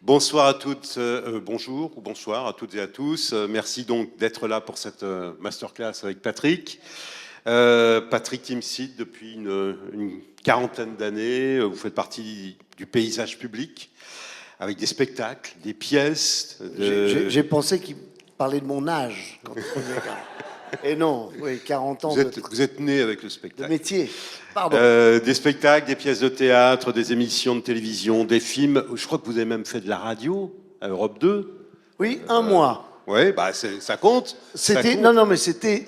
Bonsoir à toutes, bonjour ou bonsoir à toutes et à tous. Merci donc d'être là pour cette masterclass avec Patrick. Patrick Timsit, depuis une quarantaine d'années, vous faites partie du paysage public avec des spectacles, des pièces. J'ai pensé qu'il parlait de mon âge quand il posait 40. Et non, oui, 40 ans Vous êtes né avec le de spectacle. métier. Pardon. Des spectacles, des pièces de théâtre, des émissions de télévision, des films. Je crois que vous avez même fait de la radio à Europe 2. Oui, un mois. Oui, bah ça compte. C'était non, mais c'était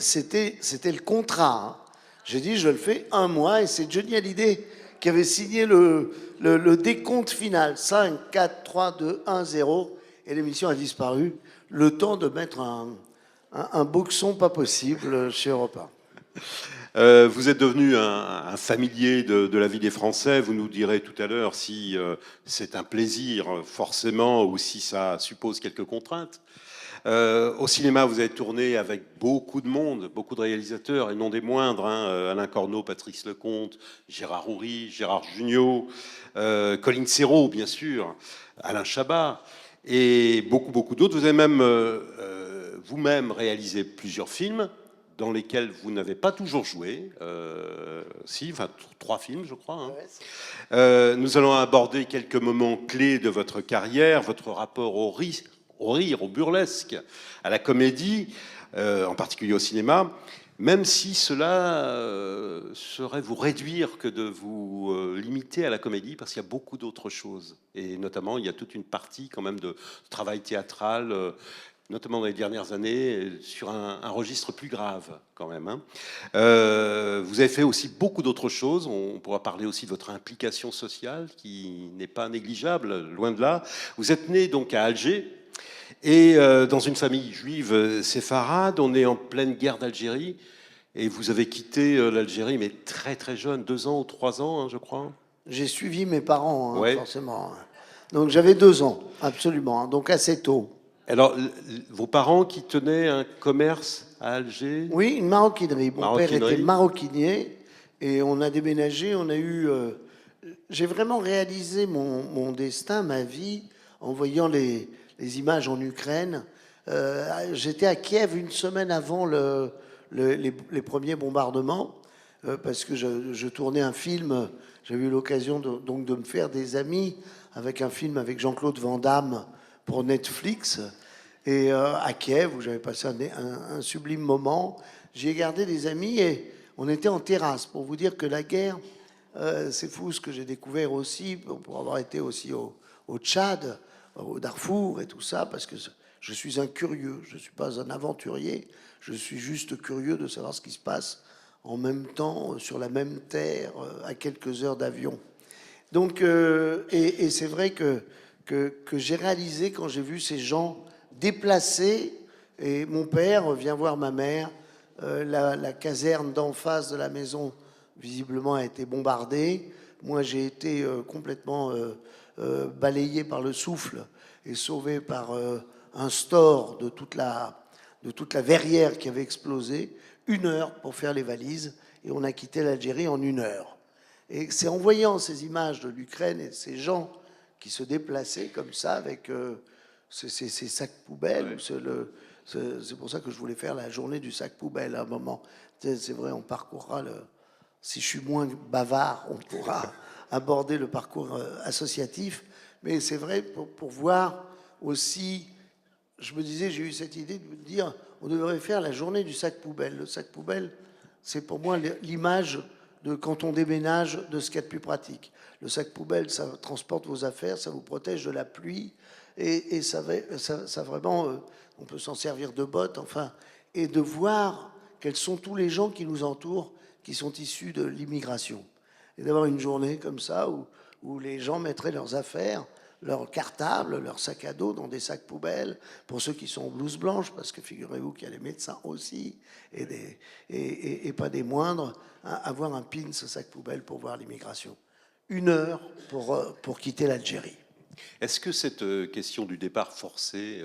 le contrat. Hein. J'ai dit je le fais un mois et c'est Johnny Hallyday qui avait signé le décompte final 5, 4, 3, 2, 1, 0 et l'émission a disparu. Le temps de mettre un boxon pas possible chez Europe 1. Vous êtes devenu un familier de la vie des Français. Vous nous direz tout à l'heure si c'est un plaisir forcément ou si ça suppose quelques contraintes. Au cinéma, vous avez tourné avec beaucoup de monde, beaucoup de réalisateurs, et non des moindres. Alain Corneau, Patrice Lecomte, Gérard Houry, Gérard Jugnot, Colin Serrault, bien sûr, Alain Chabat, et beaucoup d'autres. Vous avez même vous-même réalisé plusieurs films dans lesquels vous n'avez pas toujours joué. Enfin, 3 films, je crois. Nous allons aborder quelques moments clés de votre carrière, votre rapport au rire, au burlesque, à la comédie, en particulier au cinéma, même si cela serait vous réduire que de vous limiter à la comédie, parce qu'il y a beaucoup d'autres choses. Et notamment, il y a toute une partie quand même de travail théâtral, notamment dans les dernières années, sur un registre plus grave quand même. Vous avez fait aussi beaucoup d'autres choses. On pourra parler aussi de votre implication sociale, qui n'est pas négligeable, loin de là. Vous êtes né donc à Alger, et dans une famille juive séfarade. On est en pleine guerre d'Algérie, et vous avez quitté l'Algérie, mais très très jeune, 2 ans ou 3 ans, je crois. J'ai suivi mes parents, Ouais. forcément. Donc j'avais 2 ans, absolument, donc assez tôt. Alors, vos parents qui tenaient un commerce à Alger? Oui, une maroquinerie. Mon père Maroquinerie. était maroquinier et on a déménagé. On a eu. J'ai vraiment réalisé mon destin, ma vie, en voyant les images en Ukraine. J'étais à Kiev une semaine avant les premiers bombardements parce que je tournais un film. J'avais eu l'occasion donc de me faire des amis avec un film avec Jean-Claude Van Damme pour Netflix. Et à Kiev, où j'avais passé un sublime moment, j'y ai gardé des amis et on était en terrasse. Pour vous dire que la guerre, c'est fou ce que j'ai découvert aussi, pour avoir été aussi au Tchad, au Darfour et tout ça, parce que je suis un curieux, je ne suis pas un aventurier, je suis juste curieux de savoir ce qui se passe en même temps, sur la même terre, à quelques heures d'avion. Donc, et c'est vrai que j'ai réalisé quand j'ai vu ces gens déplacés, et mon père vient voir ma mère, la caserne d'en face de la maison visiblement a été bombardée, moi j'ai été complètement balayé par le souffle et sauvé par un store de toute la verrière qui avait explosé, 1 heure pour faire les valises, et on a quitté l'Algérie en 1 heure. Et c'est en voyant ces images de l'Ukraine et de ces gens qui se déplaçaient comme ça avec ces sacs poubelles. Ouais. C'est pour ça que je voulais faire la journée du sac poubelle à un moment. C'est vrai, on parcourra si je suis moins bavard, on pourra aborder le parcours associatif. Mais c'est vrai, pour voir aussi, je me disais, j'ai eu cette idée de me dire, on devrait faire la journée du sac poubelle. Le sac poubelle, c'est pour moi l'image de quand on déménage, de ce qu'il y a de plus pratique. Le sac poubelle, ça transporte vos affaires, ça vous protège de la pluie, et ça vraiment, on peut s'en servir de botte, enfin, et de voir quels sont tous les gens qui nous entourent, qui sont issus de l'immigration. Et d'avoir une journée comme ça, où les gens mettraient leurs affaires, leurs cartables, leurs sacs à dos dans des sacs poubelles, pour ceux qui sont en blouse blanche, parce que figurez-vous qu'il y a les médecins aussi, et pas des moindres, avoir un pin, ce sac poubelle pour voir l'immigration. 1 heure pour quitter l'Algérie. Est-ce que cette question du départ forcé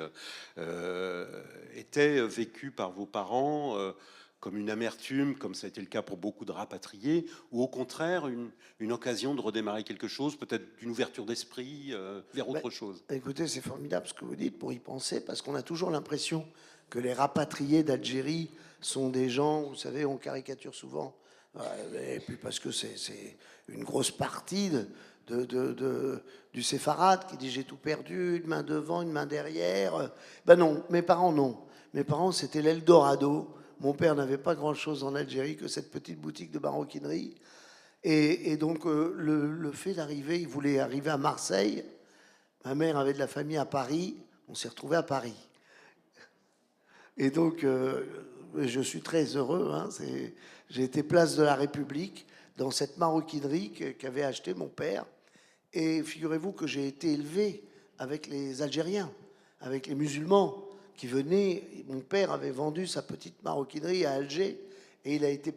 était vécue par vos parents comme une amertume, comme ça a été le cas pour beaucoup de rapatriés, ou au contraire une occasion de redémarrer quelque chose, peut-être d'une ouverture d'esprit vers autre chose? Écoutez, c'est formidable ce que vous dites pour y penser, parce qu'on a toujours l'impression que les rapatriés d'Algérie sont des gens, vous savez, on caricature souvent, et puis parce que c'est une grosse partie du séfarade qui dit j'ai tout perdu, une main devant, une main derrière. Ben non, mes parents non. Mes parents, c'était l'Eldorado. Mon père n'avait pas grand-chose en Algérie que cette petite boutique de maroquinerie. Et donc, le fait d'arriver, il voulait arriver à Marseille. Ma mère avait de la famille à Paris. On s'est retrouvé à Paris. Et donc, je suis très heureux. Hein, j'ai été place de la République dans cette maroquinerie qu'avait acheté mon père. Et figurez-vous que j'ai été élevé avec les Algériens, avec les musulmans qui venaient. Mon père avait vendu sa petite maroquinerie à Alger et il a été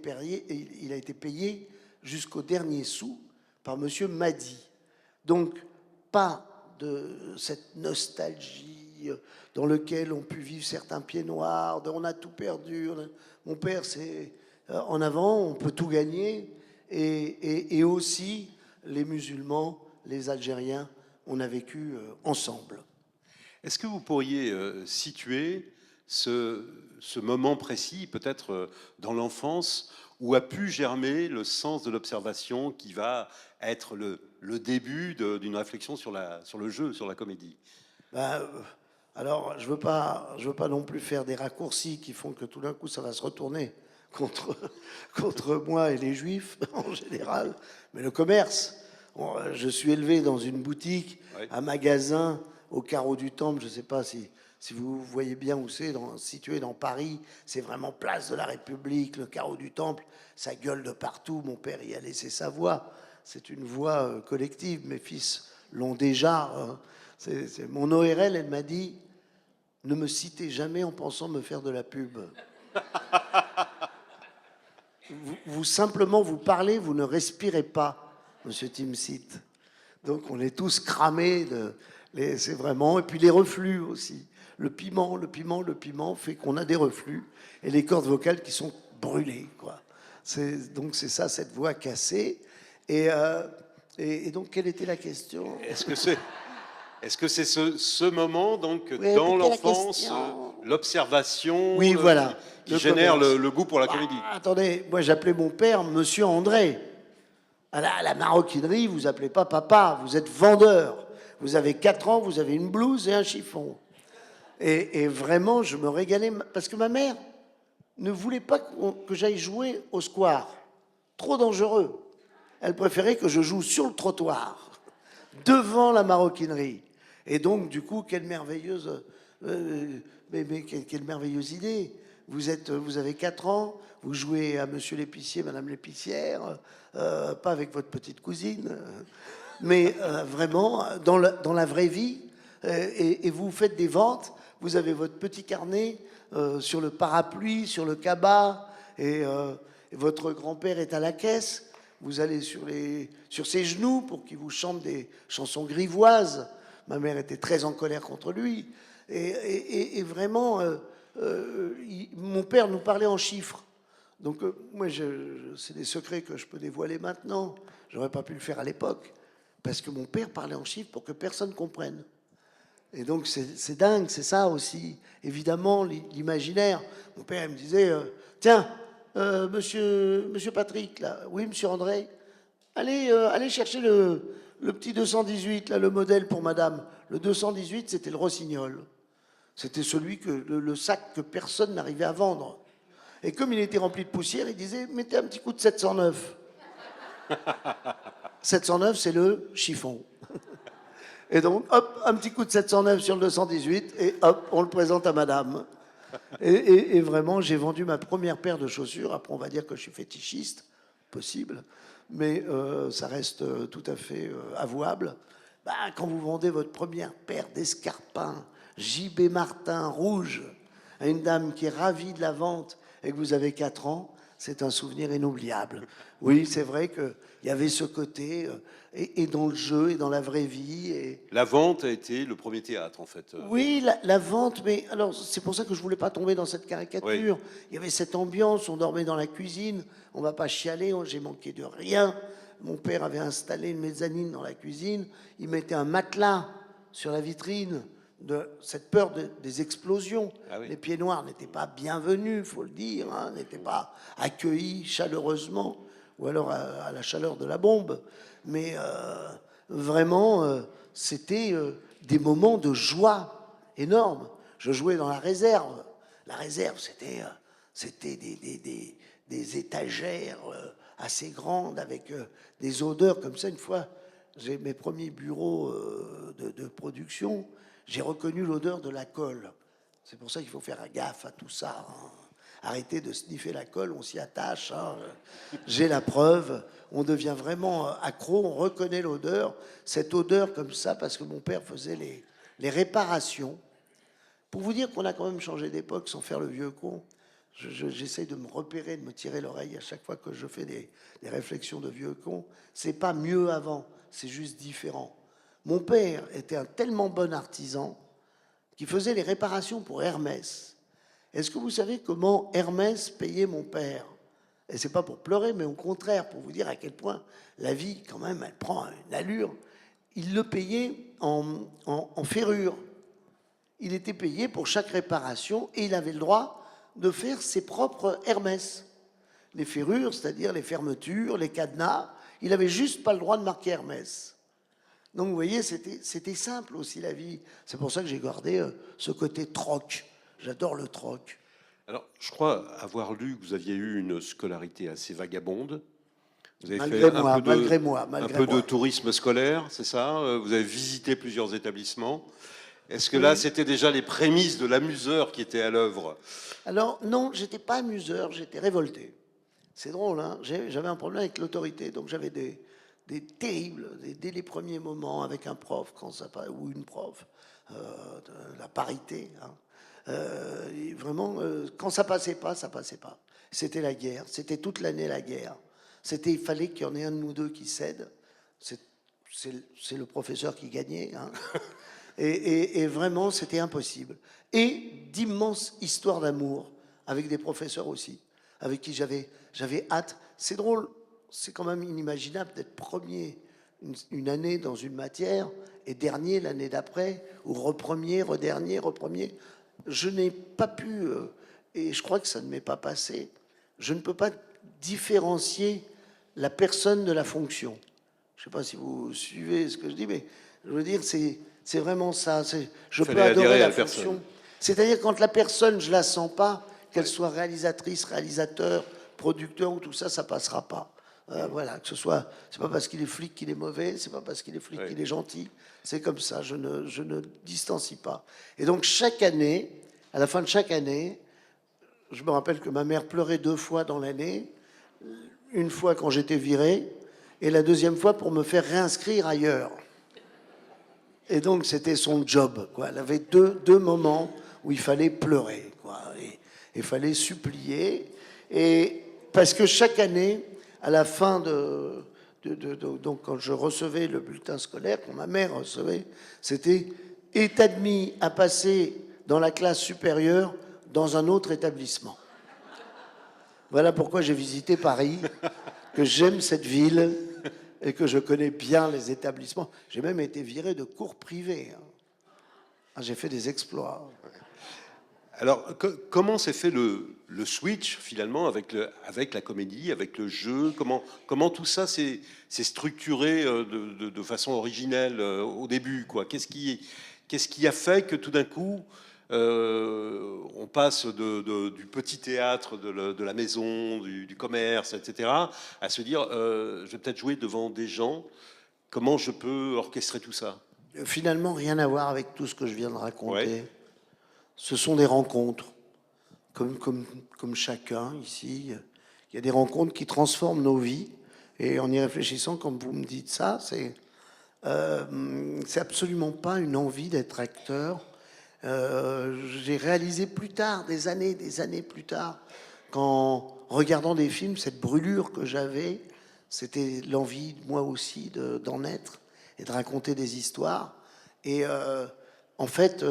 payé jusqu'au dernier sou par monsieur Madi. Donc, pas de cette nostalgie dans laquelle ont pu vivre certains pieds noirs, on a tout perdu. Mon père, c'est en avant, on peut tout gagner. Et aussi, les musulmans, les Algériens, on a vécu ensemble. Est-ce que vous pourriez situer ce moment précis, peut-être dans l'enfance, où a pu germer le sens de l'observation qui va être le début d'une réflexion sur le jeu, sur la comédie? Alors, je veux pas non plus faire des raccourcis qui font que tout d'un coup, ça va se retourner contre moi et les Juifs en général. Mais le commerce, je suis élevé dans une boutique, oui, un magasin au carreau du Temple. Je ne sais pas si vous voyez bien où c'est, situé dans Paris. C'est vraiment place de la République, le carreau du Temple. Ça gueule de partout. Mon père y a laissé sa voix. C'est une voix collective. Mes fils l'ont déjà. C'est mon ORL, elle m'a dit, ne me citez jamais en pensant me faire de la pub. vous simplement, vous parlez, vous ne respirez pas, monsieur Timsit. Donc on est tous cramés, c'est vraiment, et puis les reflux aussi. Le piment fait qu'on a des reflux et les cordes vocales qui sont brûlées, quoi. Donc c'est ça, cette voix cassée. Et donc, quelle était la question? Est-ce que c'est ce moment, donc, oui, dans l'enfance, l'observation, oui, voilà, qui génère le goût pour la comédie? Attendez, moi j'appelais mon père Monsieur André. À la maroquinerie, vous appelez pas papa, vous êtes vendeur. Vous avez 4 ans, vous avez une blouse et un chiffon. Et vraiment, je me régalais, parce que ma mère ne voulait pas que j'aille jouer au square. Trop dangereux. Elle préférait que je joue sur le trottoir, devant la maroquinerie. Et donc, du coup, quelle merveilleuse idée. Vous avez 4 ans, vous jouez à monsieur l'épicier, madame l'épicière, pas avec votre petite cousine, mais vraiment dans la vraie vie, et vous faites des ventes, vous avez votre petit carnet sur le parapluie, sur le cabas, et votre grand-père est à la caisse, vous allez sur ses genoux pour qu'il vous chante des chansons grivoises. Ma mère était très en colère contre lui, et vraiment, mon père nous parlait en chiffres. Donc moi, c'est des secrets que je peux dévoiler maintenant. J'aurais pas pu le faire à l'époque, parce que mon père parlait en chiffres pour que personne comprenne. Et donc c'est dingue, c'est ça aussi. Évidemment, l'imaginaire. Mon père me disait, tiens, monsieur Patrick, là, oui, monsieur André, allez chercher le petit 218, là, le modèle pour madame. Le 218, c'était le rossignol. C'était celui le sac que personne n'arrivait à vendre. Et comme il était rempli de poussière, il disait, mettez un petit coup de 709. 709, c'est le chiffon. Et donc, hop, un petit coup de 709 sur le 218, et hop, on le présente à madame. Et vraiment, j'ai vendu ma première paire de chaussures. Après, on va dire que je suis fétichiste, possible, mais ça reste tout à fait avouable. Quand vous vendez votre première paire d'escarpins JB Martin rouge à une dame qui est ravie de la vente et que vous avez 4 ans, c'est un souvenir inoubliable. Oui, c'est vrai qu'il y avait ce côté, et dans le jeu, et dans la vraie vie. Et... La vente a été le premier théâtre, en fait. Oui, la vente, mais alors c'est pour ça que je voulais pas tomber dans cette Oui. caricature. Il y avait cette ambiance, on dormait dans la cuisine, on va pas chialer, j'ai manqué de rien. Mon père avait installé une mezzanine dans la cuisine, il mettait un matelas sur la vitrine, de cette peur des explosions. Ah oui. Les pieds noirs n'étaient pas bienvenus, faut le dire, hein, n'étaient pas accueillis chaleureusement, ou alors à la chaleur de la bombe. Mais vraiment, c'était des moments de joie énormes. Je jouais dans la réserve. La réserve, c'était des étagères assez grandes avec des odeurs comme ça. Une fois, j'ai mes premiers bureaux de production, j'ai reconnu l'odeur de la colle. C'est pour ça qu'il faut faire gaffe à tout ça. Hein. Arrêtez de sniffer la colle, on s'y attache. Hein. J'ai la preuve, on devient vraiment accro, on reconnaît l'odeur. Cette odeur comme ça, parce que mon père faisait les réparations. Pour vous dire qu'on a quand même changé d'époque sans faire le vieux con, j'essaye de me repérer, de me tirer l'oreille à chaque fois que je fais des réflexions de vieux con. C'est pas mieux avant, c'est juste différent. Mon père était un tellement bon artisan qu'il faisait les réparations pour Hermès. Est-ce que vous savez comment Hermès payait mon père? Et c'est pas pour pleurer, mais au contraire, pour vous dire à quel point la vie, quand même, elle prend une allure. Il le payait en ferrure. Il était payé pour chaque réparation et il avait le droit de faire ses propres Hermès. Les ferrures, c'est-à-dire les fermetures, les cadenas, il n'avait juste pas le droit de marquer Hermès. Donc vous voyez, c'était simple aussi la vie. C'est pour ça que j'ai gardé ce côté troc. J'adore le troc. Alors, je crois avoir lu que vous aviez eu une scolarité assez vagabonde. Vous avez Malgré fait moi, malgré moi. un peu de tourisme scolaire, c'est ça? Vous avez visité plusieurs établissements. Est-ce que Oui. là, c'était déjà les prémices de l'amuseur qui était à l'œuvre? Alors non, j'étais pas amuseur, j'étais révolté. C'est drôle, hein, j'avais un problème avec l'autorité, donc j'avais des terribles, dès les premiers moments avec un prof quand ça, ou une prof, de la parité. Hein. Et vraiment, quand ça passait pas, ça passait pas. C'était la guerre, c'était toute l'année la guerre. Il fallait qu'il y en ait un de nous deux qui cède. C'est le professeur qui gagnait. Hein. Et vraiment, c'était impossible. Et d'immenses histoires d'amour avec des professeurs aussi, avec qui j'avais hâte. C'est drôle, c'est quand même inimaginable d'être premier une année dans une matière et dernier l'année d'après, ou repremier, redernier, repremier. Je n'ai pas pu, et je crois que ça ne m'est pas passé, je ne peux pas différencier la personne de la fonction. Je ne sais pas si vous suivez ce que je dis, mais je veux dire, c'est vraiment ça. Je peux adorer la fonction. C'est-à-dire quand la personne, je la sens pas, qu'elle soit réalisatrice, réalisateur, producteur ou tout ça, ça passera pas. Voilà, que ce soit, c'est pas parce qu'il est flic qu'il est mauvais, c'est pas parce qu'il est flic qu'il est gentil. C'est comme ça. Je ne distancie pas. Et donc chaque année, à la fin de chaque année, je me rappelle que ma mère pleurait 2 fois dans l'année, une fois quand j'étais viré, et la deuxième fois pour me faire réinscrire ailleurs. Et donc, c'était son job, quoi. Elle avait deux moments où il fallait pleurer, quoi. Et il fallait supplier. Et parce que chaque année, à la fin donc quand je recevais le bulletin scolaire, quand ma mère recevait, c'était « est admis à passer dans la classe supérieure dans un autre établissement ». Voilà pourquoi j'ai visité Paris, que j'aime cette ville et que je connais bien les établissements. J'ai même été viré de cours privés. Hein. Ah, j'ai fait des exploits. Alors, comment s'est fait le switch, finalement, avec la comédie, avec le jeu? Comment tout ça s'est structuré de façon originelle au début, quoi? Qu'est-ce qui a fait que, tout d'un coup, on passe du petit théâtre, de la maison, du commerce, etc., à se dire, je vais peut-être jouer devant des gens. Comment je peux orchestrer tout ça? Finalement, rien à voir avec tout ce que je viens de raconter. Ouais. Ce sont des rencontres, comme chacun ici. Il y a des rencontres qui transforment nos vies. Et en y réfléchissant, comme vous me dites ça, c'est absolument pas une envie d'être acteur. J'ai réalisé plus tard, des années plus tard, qu'en regardant des films, cette brûlure que j'avais, c'était l'envie, moi aussi, d'en être et de raconter des histoires. Et en fait,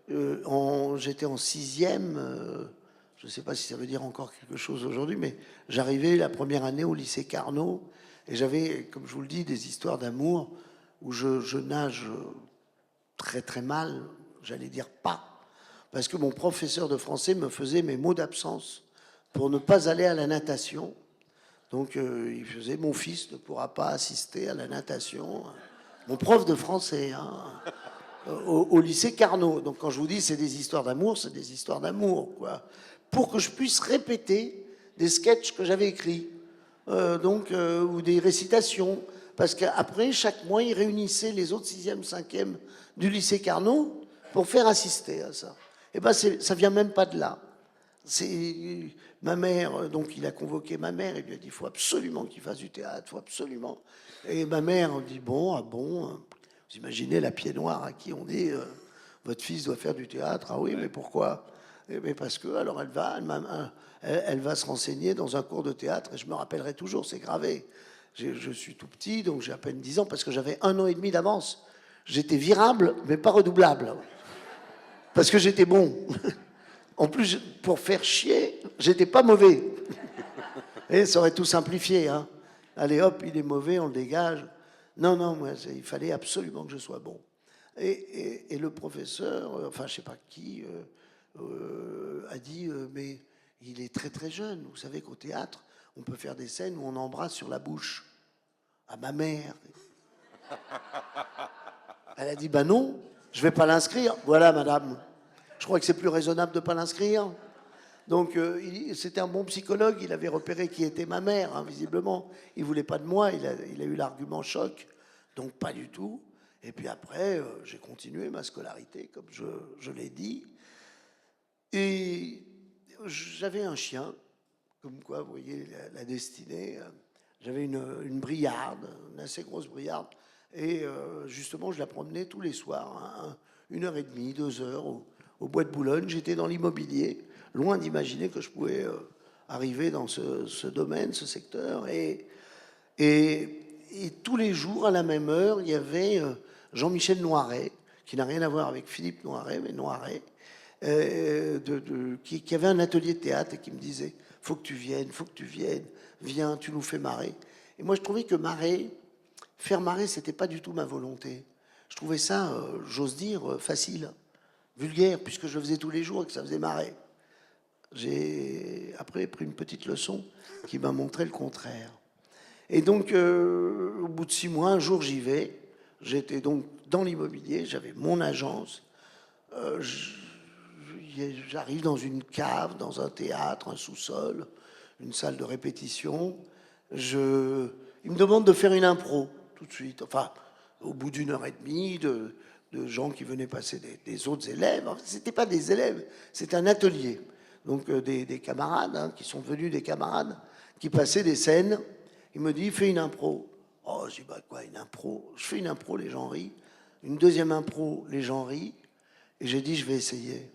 j'étais en sixième, je ne sais pas si ça veut dire encore quelque chose aujourd'hui, mais j'arrivais la première année au lycée Carnot, et j'avais, comme je vous le dis, des histoires d'amour où je nage très très mal, j'allais dire pas, parce que mon professeur de français me faisait mes mots d'absence pour ne pas aller à la natation. Donc il faisait, mon fils ne pourra pas assister à la natation. Mon prof de français, hein, au lycée Carnot. Donc quand je vous dis c'est des histoires d'amour, c'est des histoires d'amour, quoi. Pour que je puisse répéter des sketchs que j'avais écrits, ou des récitations. Parce qu'après, chaque mois, ils réunissaient les autres 6e, 5e du lycée Carnot pour faire assister à ça. Et ben ça vient même pas de là. C'est ma mère, donc il a convoqué ma mère, il lui a dit il faut absolument qu'il fasse du théâtre, il faut absolument. Et ma mère dit bon, ah bon, vous imaginez la pied noire à qui on dit votre fils doit faire du théâtre, ah oui, mais pourquoi? Mais parce que, alors elle va se renseigner dans un cours de théâtre, et je me rappellerai toujours, c'est gravé. Je suis tout petit, donc j'ai à peine 10 ans, parce que j'avais 1 an et demi d'avance. J'étais virable, mais pas redoublable. Parce que j'étais bon. En plus, pour faire chier, j'étais pas mauvais. Et ça aurait tout simplifié. Hein. Allez hop, il est mauvais, on le dégage. Non, non, moi, il fallait absolument que je sois bon. Et le professeur, enfin, je sais pas qui, a dit, mais il est très très jeune. Vous savez qu'au théâtre, on peut faire des scènes où on embrasse sur la bouche. À ma mère. Elle a dit, bah non, je vais pas l'inscrire. Voilà, madame. Je crois que c'est plus raisonnable de ne pas l'inscrire. Donc, c'était un bon psychologue. Il avait repéré qui était ma mère, hein, visiblement. Il ne voulait pas de moi. Il a eu l'argument choc. Donc, pas du tout. Et puis après, j'ai continué ma scolarité, comme je l'ai dit. Et j'avais un chien, comme quoi, vous voyez, la destinée. J'avais une briarde, une assez grosse briarde. Et justement, je la promenais tous les soirs, hein, 1h30, 2 heures, au bois de Boulogne. J'étais dans l'immobilier, loin d'imaginer que je pouvais arriver dans ce domaine, ce secteur. Et tous les jours, à la même heure, il y avait Jean-Michel Noiret, qui n'a rien à voir avec Philippe Noiret, mais Noiret, qui avait un atelier de théâtre et qui me disait « faut que tu viennes, viens, tu nous fais marrer ». Et moi, je trouvais que faire marrer, c'était pas du tout ma volonté. Je trouvais ça, j'ose dire, facile, vulgaire, puisque je le faisais tous les jours et que ça faisait marrer. J'ai après pris une petite leçon qui m'a montré le contraire. Et donc, au bout de 6 mois, un jour, j'y vais. J'étais donc dans l'immobilier, j'avais mon agence. J'arrive dans une cave, dans un théâtre, un sous-sol, une salle de répétition. Il me demande de faire une impro, tout de suite. Enfin, au bout d'1h30, de gens qui venaient passer des autres élèves. Enfin, ce n'étaient pas des élèves, c'était un atelier. Donc, des camarades, hein, qui sont devenus des camarades, qui passaient des scènes. Il me dit, fais une impro. Oh, je dis, bah quoi, une impro? Je fais une impro, les gens rient. Une deuxième impro, les gens rient. Et j'ai dit, je vais essayer.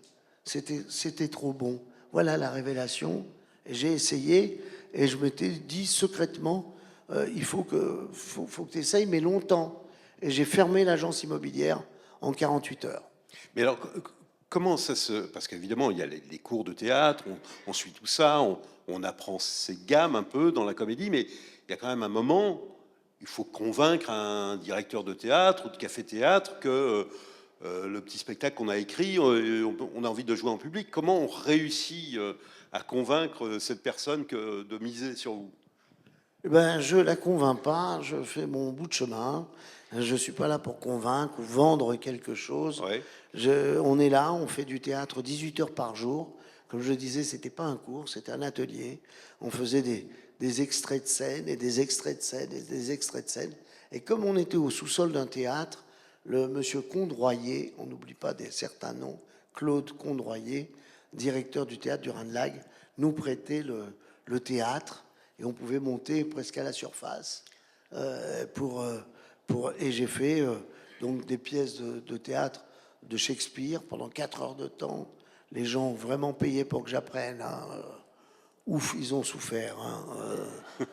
C'était trop bon. Voilà la révélation. Et j'ai essayé. Et je m'étais dit secrètement, il faut que tu essayes, mais longtemps. Et j'ai fermé l'agence immobilière en 48 heures. Mais alors, comment ça se... Parce qu'évidemment, il y a les cours de théâtre, on suit tout ça, on apprend ses gammes un peu dans la comédie, mais il y a quand même un moment, il faut convaincre un directeur de théâtre ou de café-théâtre que le petit spectacle qu'on a écrit, on a envie de jouer en public. Comment on réussit à convaincre cette personne de miser sur vous? Eh ben, je la convainc pas, je fais mon bout de chemin. Je suis pas là pour convaincre ou vendre quelque chose. Ouais. On est là, on fait du théâtre 18 heures par jour. Comme je disais, c'était pas un cours, c'était un atelier. On faisait des extraits de scène et des extraits de scène et des extraits de scène. Et comme on était au sous-sol d'un théâtre, le monsieur Condroyer, on n'oublie pas certains noms, Claude Condroyer, directeur du théâtre du Rhin-de-Lague, nous prêtait le théâtre et on pouvait monter presque à la surface. Et j'ai fait donc des pièces de théâtre de Shakespeare pendant 4 heures de temps. Les gens ont vraiment payé pour que j'apprenne. Hein. ouf, ils ont souffert. Hein.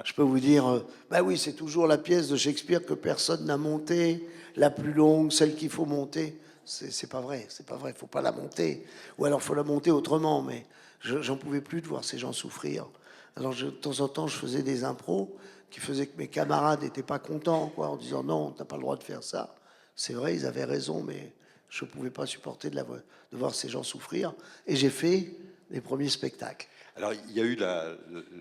Je peux vous dire, bah oui, c'est toujours la pièce de Shakespeare que personne n'a montée, la plus longue, celle qu'il faut monter. C'est pas vrai, c'est pas vrai, faut pas la monter. Ou alors faut la monter autrement, mais j'en pouvais plus de voir ces gens souffrir. Alors de temps en temps, je faisais des impros qui faisaient que mes camarades n'étaient pas contents, quoi, en disant non, t'as pas le droit de faire ça. C'est vrai, ils avaient raison, mais je ne pouvais pas supporter de voir ces gens souffrir. Et j'ai fait les premiers spectacles. Alors, il y a eu,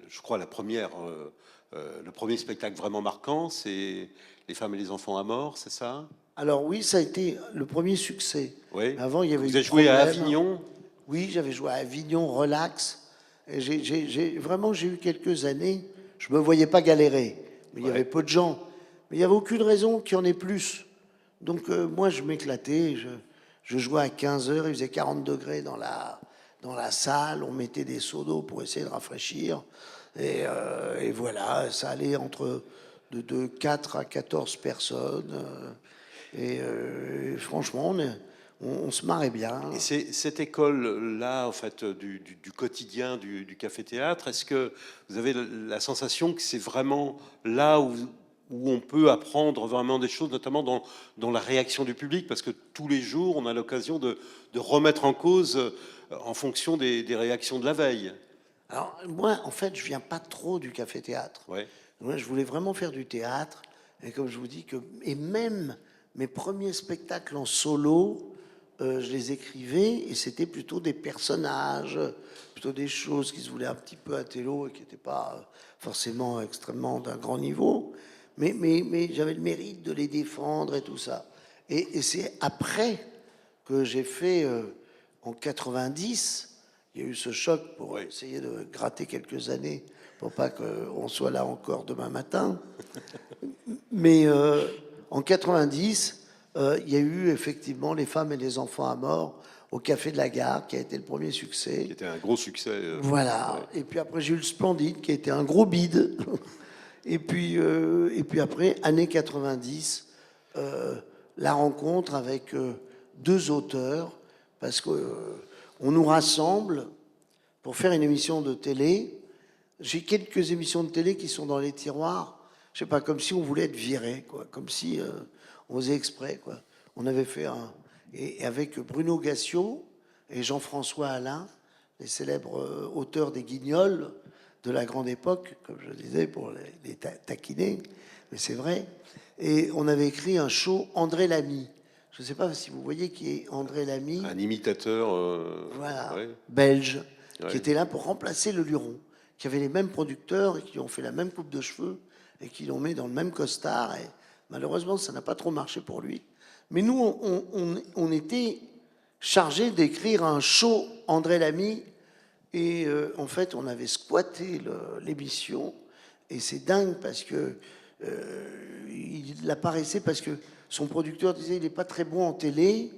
je crois, le premier spectacle vraiment marquant, c'est Les femmes et les enfants à mort, c'est ça? Alors oui, ça a été le premier succès. Oui. Mais avant, il y avait Vous eu avez joué à problème. Avignon? Oui, j'avais joué à Avignon, relax. Et vraiment, j'ai eu quelques années, je ne me voyais pas galérer. Mais il y avait peu de gens. Mais il n'y avait aucune raison qu'il y en ait plus. Donc moi, je m'éclatais. Je jouais à 15 heures, il faisait 40 degrés dans la salle. On mettait des seaux d'eau pour essayer de rafraîchir. Et voilà, ça allait entre de 4 à 14 personnes. Et franchement, on se marrait bien. Et c'est cette école-là, en fait, du quotidien du café-théâtre, est-ce que vous avez la sensation que c'est vraiment là où on peut apprendre vraiment des choses, notamment dans la réaction du public, parce que tous les jours, on a l'occasion de remettre en cause en fonction des réactions de la veille. Alors, moi, en fait, je viens pas trop du café-théâtre. Ouais. Moi, je voulais vraiment faire du théâtre. Et comme je vous dis, et même mes premiers spectacles en solo, je les écrivais et c'était plutôt des personnages, plutôt des choses qui se voulaient un petit peu à télo et qui n'étaient pas forcément extrêmement d'un grand niveau. Mais j'avais le mérite de les défendre et tout ça. Et c'est après que j'ai fait, en 90, il y a eu ce choc pour essayer de gratter quelques années pour pas qu'on soit là encore demain matin. Mais en 90, il y a eu effectivement Les femmes et les enfants à mort au Café de la Gare, qui a été le premier succès. Qui était un gros succès. Voilà. Ouais. Et puis après, j'ai eu le Splendide, qui a été un gros bide. Et puis après, années 90, la rencontre avec deux auteurs, parce qu'on nous rassemble pour faire une émission de télé. J'ai quelques émissions de télé qui sont dans les tiroirs. Je sais pas, comme si on voulait être viré, quoi. Comme si on faisait exprès, quoi. On avait fait un... Et avec Bruno Gassio et Jean-François Alain, les célèbres auteurs des Guignols de la grande époque, comme je disais, pour les taquiner, mais c'est vrai. Et on avait écrit un show André Lamy. Je ne sais pas si vous voyez qui est André Lamy. Un imitateur. Voilà, Ouais. belge, Ouais. qui était là pour remplacer le Luron, qui avait les mêmes producteurs et qui ont fait la même coupe de cheveux et qui l'ont mis dans le même costard. Et malheureusement, ça n'a pas trop marché pour lui. Mais nous, on était chargés d'écrire un show André Lamy. Et en fait, on avait squatté l'émission. Et c'est dingue parce que il apparaissait parce que son producteur disait il n'est pas très bon en télé.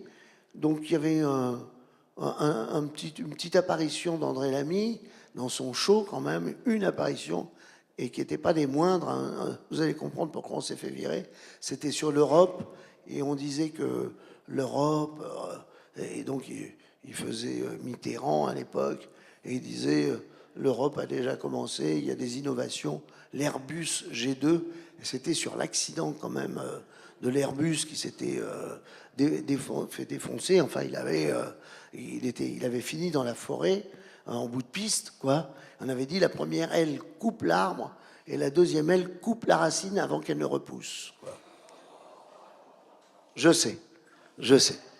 Donc il y avait une petite apparition d'André Lamy dans son show quand même, une apparition, et qui n'était pas des moindres. Hein. Vous allez comprendre pourquoi on s'est fait virer. C'était sur l'Europe, et on disait que l'Europe... et donc il faisait Mitterrand à l'époque, et il disait l'Europe a déjà commencé, il y a des innovations, l'Airbus G2, et c'était sur l'accident quand même de l'Airbus qui s'était fait défoncer. Enfin, il avait fini dans la forêt, en bout de piste, quoi. On avait dit la première aile coupe l'arbre et la deuxième aile coupe la racine avant qu'elle ne repousse, quoi. Je sais.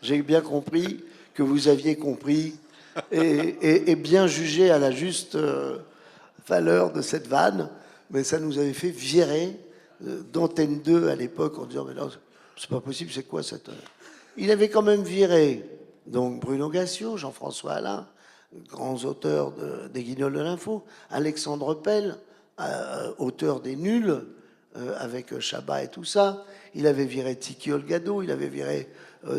J'ai bien compris que vous aviez compris et bien jugé à la juste valeur de cette vanne, mais ça nous avait fait virer d'Antenne 2 à l'époque en disant mais non, c'est pas possible, c'est quoi cette... Il avait quand même viré donc Bruno Gassio, Jean-François Alain, grands auteurs des Guignols de l'info, Alexandre Pell, auteur des Nuls, avec Chabat et tout ça. Il avait viré Tiki Olgado, il avait viré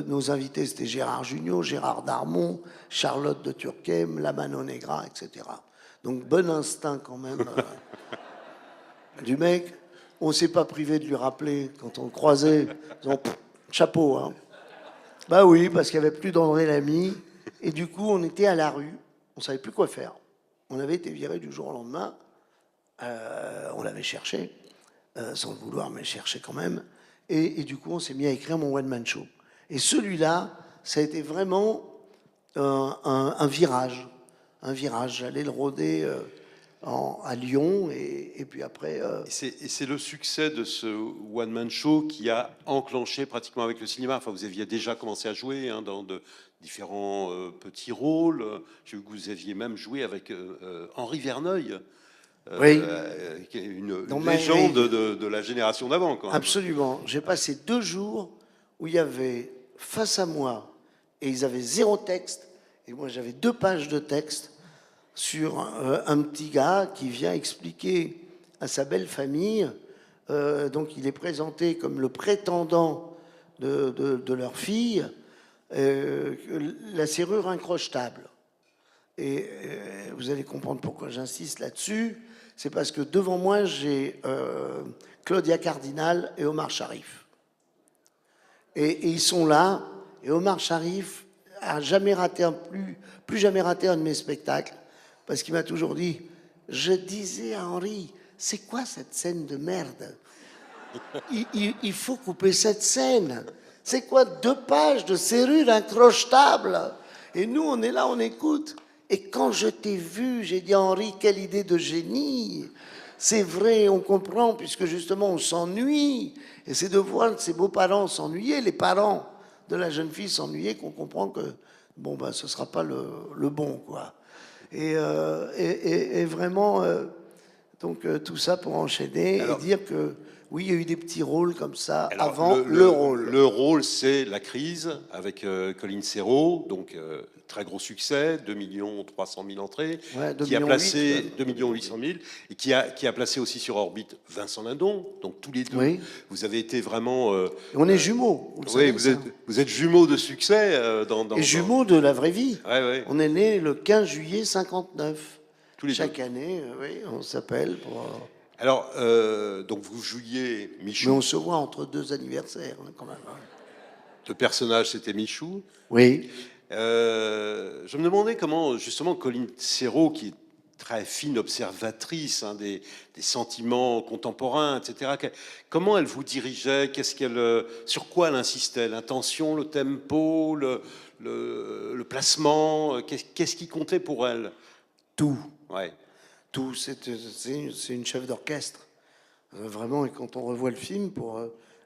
nos invités, c'était Gérard Jugnot, Gérard Darmon, Charlotte de Turckheim, La Mano Negra, etc. Donc bon instinct quand même du mec. On ne s'est pas privé de lui rappeler quand on le croisait, disant, chapeau, hein. Bah oui, parce qu'il n'y avait plus d'André Lamy, et du coup on était à la rue, on ne savait plus quoi faire. on avait été viré du jour au lendemain. On l'avait cherché, sans le vouloir, mais cherché quand même. Et du coup, on s'est mis à écrire mon one-man show. Et celui-là, ça a été vraiment un virage. Un virage. J'allais le rôder à Lyon, et puis après... Et c'est le succès de ce one-man show qui a enclenché pratiquement avec le cinéma. Enfin, vous aviez déjà commencé à jouer dans de différents petits rôles. J'ai vu que vous aviez même joué avec Henri Verneuil, oui, qui est une dans légende de la génération d'avant, quand même. Absolument. J'ai passé 2 jours où il y avait face à moi, et ils avaient 0 texte, et moi j'avais 2 pages de texte sur un petit gars qui vient expliquer à sa belle famille, donc il est présenté comme le prétendant de leur fille, la serrure incrochettable. Et vous allez comprendre pourquoi j'insiste là-dessus. C'est parce que devant moi, j'ai Claudia Cardinal et Omar Sharif. Et ils sont là, et Omar Sharif a jamais raté plus jamais raté un de mes spectacles, parce qu'il m'a toujours dit, je disais à Henri, c'est quoi cette scène de merde? Il faut couper cette scène. C'est quoi 2 pages de serrure incrochettable? Et nous, on est là, on écoute. Et quand je t'ai vu, j'ai dit, Henri, quelle idée de génie! C'est vrai, on comprend, puisque justement, on s'ennuie. Et c'est de voir ses beaux-parents s'ennuyer, les parents de la jeune fille s'ennuyer, qu'on comprend que, bon, ben, ce ne sera pas le bon, quoi. Et vraiment, donc, tout ça pour enchaîner et dire que, oui, il y a eu des petits rôles comme ça avant le rôle. Le rôle, c'est La Crise avec Colin Serrault, donc très gros succès, 2 300 000 entrées, Ouais, 2 qui a millions placé 8, 2 800 000 et qui a placé aussi sur orbite Vincent Lindon. Donc tous les deux, oui. vous avez été vraiment. On est jumeaux. Vous le savez, vous êtes jumeaux de succès et jumeaux de la vraie vie. Ouais, ouais. On est né le 15 juillet 59. Tous les Chaque deux. année, oui, on s'appelle pour. Alors, donc vous jouiez Michou. Mais on se voit entre 2 anniversaires, quand même. Le personnage, c'était Michou. Oui. Je me demandais comment, justement, Colin Serrault, qui est très fine observatrice des sentiments contemporains, etc., comment elle vous dirigeait, sur quoi elle insistait? L'intention, le tempo, le placement, qu'est-ce qui comptait pour elle? Tout. Ouais. Tout. C'est une chef d'orchestre. Vraiment, et quand on revoit le film,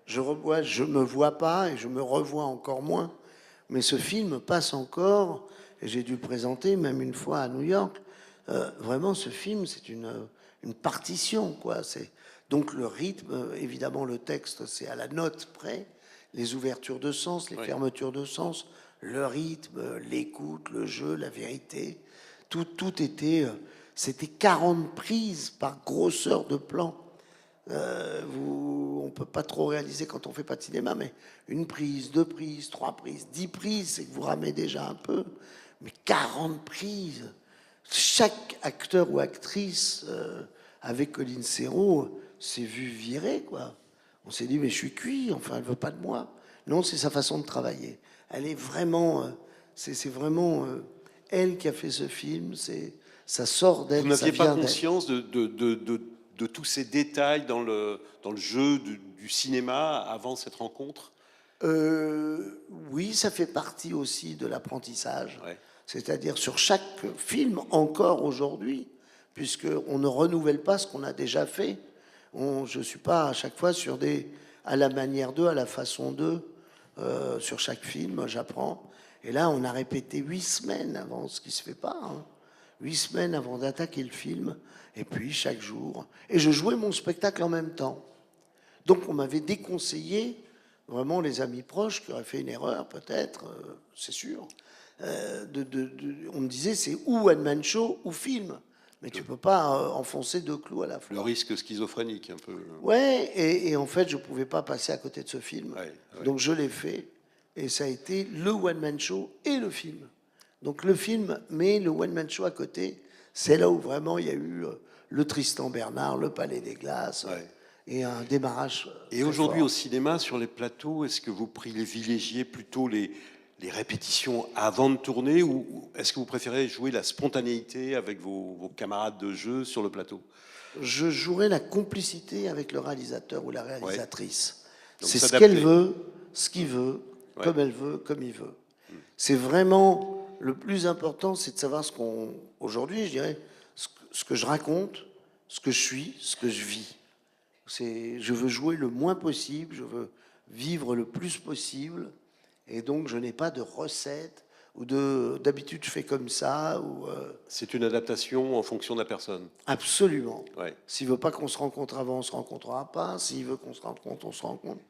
je me vois pas et je me revois encore moins. Mais ce film passe encore, et j'ai dû le présenter même une fois à New York. Vraiment, ce film, c'est une partition, quoi. Donc le rythme, évidemment, le texte, c'est à la note près. Les ouvertures de sens, les fermetures de sens, le rythme, l'écoute, le jeu, la vérité. Tout était... C'était 40 prises par grosseur de plan. On peut pas trop réaliser quand on fait pas de cinéma, mais 1 prise, 2 prises, 3 prises, 10 prises, c'est que vous ramez déjà un peu. Mais 40 prises, chaque acteur ou actrice avec Colin Serrault s'est vu virer, quoi. On s'est dit, mais je suis cuit, enfin, elle veut pas de moi. Non, c'est sa façon de travailler. Elle est vraiment, c'est vraiment elle qui a fait ce film. Ça sort d'elle. Vous n'aviez pas conscience de tous ces détails dans le jeu du cinéma avant cette rencontre? Oui, ça fait partie aussi de l'apprentissage. Ouais. C'est-à-dire sur chaque film, encore aujourd'hui, puisqu'on ne renouvelle pas ce qu'on a déjà fait. Je ne suis pas à chaque fois à la manière d'eux, à la façon d'eux. Sur chaque film, j'apprends. Et là, on a répété 8 semaines avant, ce qui ne se fait pas. 8 semaines avant d'attaquer le film. Et puis, chaque jour. Et je jouais mon spectacle en même temps. Donc, on m'avait déconseillé, vraiment les amis proches qui auraient fait une erreur, peut-être, c'est sûr. On me disait, c'est ou one-man show ou film. Mais tu ne peux pas enfoncer 2 clous à la fois. Le risque schizophrénique, un peu. Ouais, et en fait, je ne pouvais pas passer à côté de ce film. Ouais. Donc, je l'ai fait. Et ça a été le one-man show et le film. Donc, le film, mais le one-man show à côté, c'est là où vraiment il y a eu le Tristan Bernard, le Palais des Glaces, et un démarrage. Et aujourd'hui, au cinéma, sur les plateaux, est-ce que vous privilégiez plutôt les les répétitions avant de tourner, ou est-ce que vous préférez jouer la spontanéité avec vos camarades de jeu sur le plateau? Je jouerai la complicité avec le réalisateur ou la Ouais. réalisatrice. Donc C'est ce s'adapter. qu'elle veut, ce qu'il veut, Ouais. comme elle veut, comme il veut. C'est vraiment le plus important, c'est de savoir ce qu'on, aujourd'hui, je dirais, ce que je raconte, ce que je suis, ce que je vis. Je veux jouer le moins possible, je veux vivre le plus possible, et donc je n'ai pas de recette ou d'habitude je fais comme ça ou C'est une adaptation en fonction de la personne. absolument. Ouais. S'il veut pas qu'on se rencontre avant, on se rencontrera pas. S'il veut qu'on se rencontre, on se rencontre.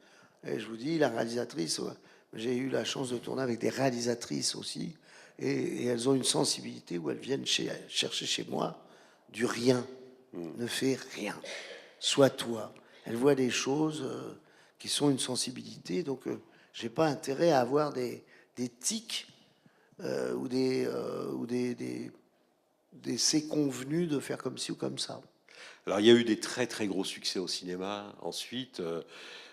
Et je vous dis, la réalisatrice, ouais, j'ai eu la chance de tourner avec des réalisatrices aussi, et elles ont une sensibilité où elles viennent chercher chez moi du rien. Ne fais rien. Sois toi. Elles voient des choses qui sont une sensibilité, donc j'ai pas intérêt à avoir des tics des c'est convenu de faire comme ci ou comme ça. Alors, il y a eu des très très gros succès au cinéma. Ensuite,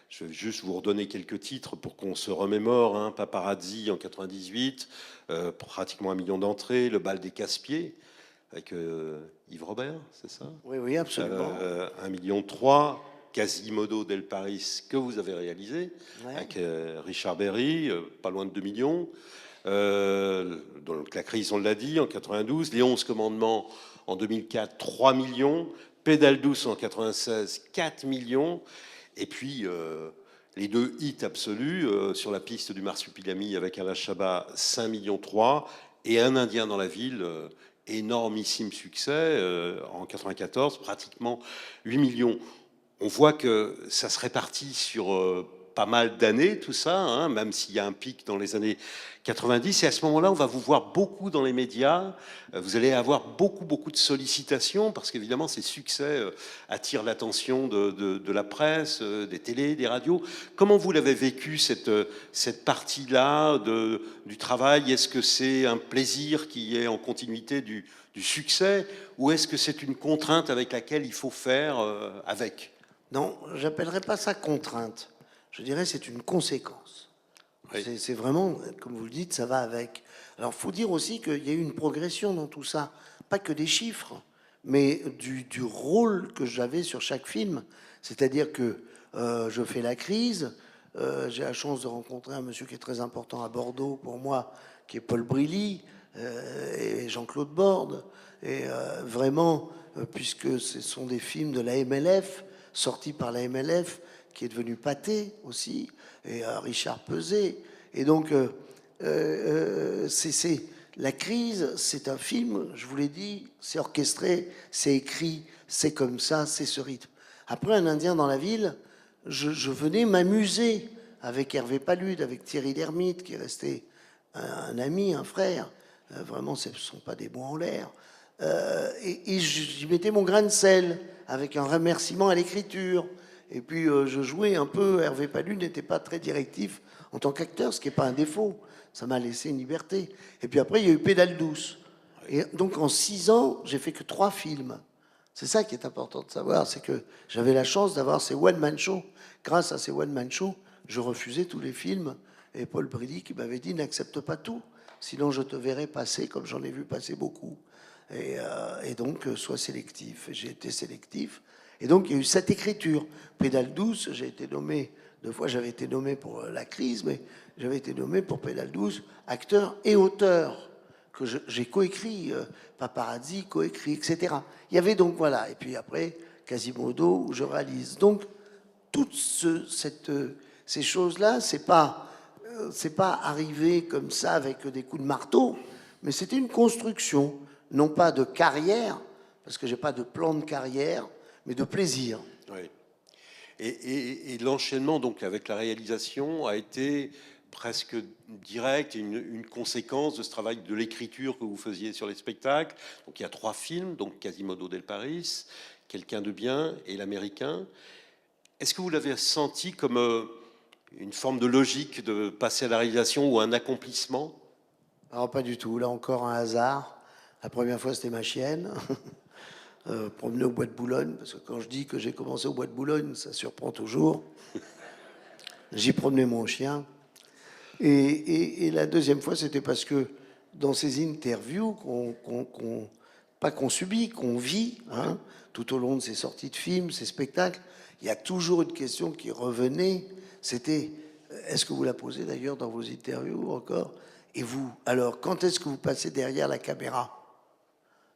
je vais juste vous redonner quelques titres pour qu'on se remémore. Hein. Paparazzi en 98, pratiquement 1 million d'entrées. Le bal des Casse-Pieds avec Yves Robert, c'est ça? Oui, oui, absolument. 1,3 million. Quasimodo del Paris que vous avez réalisé Ouais. avec Richard Berry, pas loin de 2 millions. Donc la crise, on l'a dit, en 92. Les 11 commandements en 2004, 3 millions. Pédale douce en 96, 4 millions. Et puis, les deux hits absolus, sur la piste du Marsupilami avec Alain Chabat, 5 millions 3. Et Un Indien dans la ville, énormissime succès, en 94, pratiquement 8 millions. On voit que ça se répartit sur pas mal d'années, tout ça, hein, même s'il y a un pic dans les années 90. Et à ce moment-là, on va vous voir beaucoup dans les médias. Vous allez avoir beaucoup de sollicitations, parce qu'évidemment, ces succès attirent l'attention de la presse, des télés, des radios. Comment vous l'avez vécu, cette partie-là du travail? Est-ce que c'est un plaisir qui est en continuité du succès, ou est-ce que c'est une contrainte avec laquelle il faut faire avec? Non, j'appellerais pas ça contrainte. Je dirais c'est une conséquence. Oui. C'est vraiment, comme vous le dites, ça va avec. Alors, faut dire aussi qu'il y a eu une progression dans tout ça. Pas que des chiffres, mais du rôle que j'avais sur chaque film. C'est-à-dire que je fais la crise. J'ai la chance de rencontrer un monsieur qui est très important à Bordeaux pour moi, qui est Paul Brilly et Jean-Claude Borde. Et vraiment, puisque ce sont des films de la MLF, sortis par la MLF, qui est devenu Pathé aussi, et Richard Peset. Et donc, c'est la crise, c'est un film, je vous l'ai dit, c'est orchestré, c'est écrit, c'est comme ça, c'est ce rythme. Après, Un Indien dans la ville, je venais m'amuser avec Hervé Palude, avec Thierry Lhermitte, qui est resté un ami, un frère. Vraiment, ce ne sont pas des mots en l'air. Et j'y mettais mon grain de sel, avec un remerciement à l'écriture. Et puis je jouais un peu, Hervé Palude n'était pas très directif en tant qu'acteur, ce qui n'est pas un défaut. Ça m'a laissé une liberté. Et puis après, il y a eu Pédale douce. Et donc en 6 ans, j'ai fait que 3 films. C'est ça qui est important de savoir, c'est que j'avais la chance d'avoir ces one-man shows. Grâce à ces one-man shows, je refusais tous les films. Et Paul Brilly qui m'avait dit, n'accepte pas tout, sinon je te verrai passer comme j'en ai vu passer beaucoup. Et donc, sois sélectif. J'ai été sélectif. Et donc, il y a eu cette écriture. Pédale douce, j'ai été nommé, 2 fois j'avais été nommé pour la crise, mais j'avais été nommé pour Pédale douce, acteur et auteur, que j'ai coécrit, Paparazzi, coécrit, etc. Il y avait donc, voilà, et puis après, Quasimodo, où je réalise. Donc, toutes ces choses-là, c'est pas arrivé comme ça avec des coups de marteau, mais c'était une construction, non pas de carrière, parce que j'ai pas de plan de carrière, mais de plaisir. Oui. Et l'enchaînement donc avec la réalisation a été presque direct, une conséquence de ce travail de l'écriture que vous faisiez sur les spectacles. Donc il y a 3 films, donc Quasimodo del Paris, Quelqu'un de bien et L'Américain. Est-ce que vous l'avez senti comme une forme de logique de passer à la réalisation ou un accomplissement? Alors pas du tout, là encore un hasard. La première fois c'était ma chienne, promener au bois de Boulogne, parce que quand je dis que j'ai commencé au bois de Boulogne, ça surprend toujours. J'y promenais mon chien. Et la deuxième fois, c'était parce que dans ces interviews pas qu'on subit, qu'on vit, hein, tout au long de ces sorties de films, ces spectacles, il y a toujours une question qui revenait. C'était, est-ce que vous la posez d'ailleurs dans vos interviews encore? Et vous, alors, quand est-ce que vous passez derrière la caméra?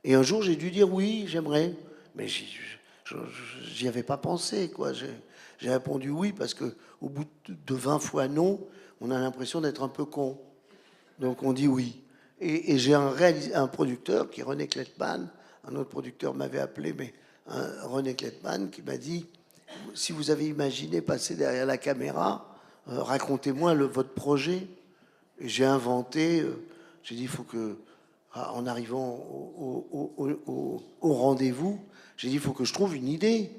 Et un jour, j'ai dû dire oui, j'aimerais. Mais j'y avais pas pensé, quoi. J'ai répondu oui parce que au bout de 20 fois non, on a l'impression d'être un peu con. Donc on dit oui. Et j'ai un producteur qui est René Klettmann. Un autre producteur m'avait appelé, mais René Klettmann qui m'a dit, si vous avez imaginé passer derrière la caméra, racontez-moi votre projet. Et j'ai inventé, j'ai dit, il faut que, en arrivant au rendez-vous, j'ai dit, il faut que je trouve une idée.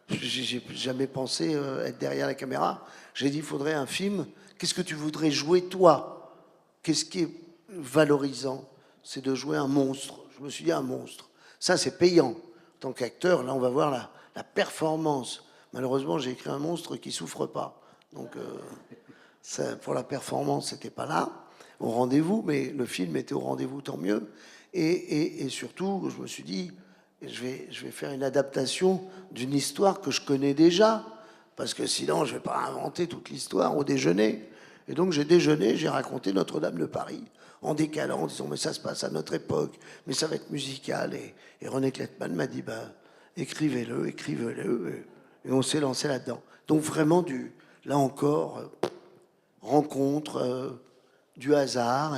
J'ai jamais pensé être derrière la caméra. J'ai dit, il faudrait un film. Qu'est-ce que tu voudrais jouer, toi? Qu'est-ce qui est valorisant? C'est de jouer un monstre. Je me suis dit, un monstre. Ça, c'est payant. En tant qu'acteur, là, on va voir la performance. Malheureusement, j'ai écrit un monstre qui souffre pas. Donc, ça, pour la performance, c'était pas là, au rendez-vous, mais le film était au rendez-vous, tant mieux. Et surtout, je me suis dit, je vais faire une adaptation d'une histoire que je connais déjà, parce que sinon, je vais pas inventer toute l'histoire au déjeuner. Et donc, j'ai déjeuné, j'ai raconté Notre-Dame de Paris, en décalant, en disant, mais ça se passe à notre époque, mais ça va être musical. Et René Klettmann m'a dit, bah, écrivez-le, écrivez-le. Et on s'est lancé là-dedans. Donc, vraiment, là encore, rencontre, du hasard.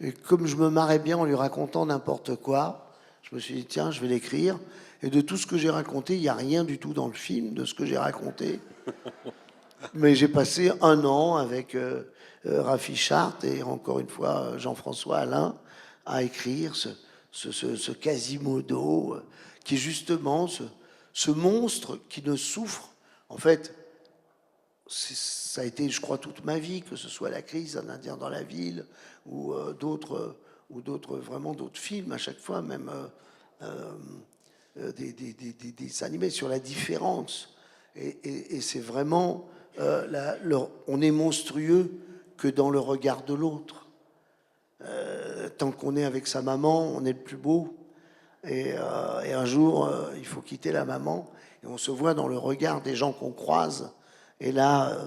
Et comme je me marrais bien en lui racontant n'importe quoi, je me suis dit, tiens, je vais l'écrire. Et de tout ce que j'ai raconté, il n'y a rien du tout dans le film de ce que j'ai raconté. Mais j'ai passé un an avec Rafi Chart et encore une fois Jean-François Alain à écrire ce Quasimodo qui est justement ce monstre qui ne souffre. En fait, ça a été, je crois, toute ma vie, que ce soit la crise d'un Indien dans la ville ou d'autres, vraiment d'autres films à chaque fois, même des animés sur la différence. Et c'est vraiment, on est monstrueux que dans le regard de l'autre. Tant qu'on est avec sa maman, on est le plus beau. Et un jour, il faut quitter la maman. Et on se voit dans le regard des gens qu'on croise. Et là,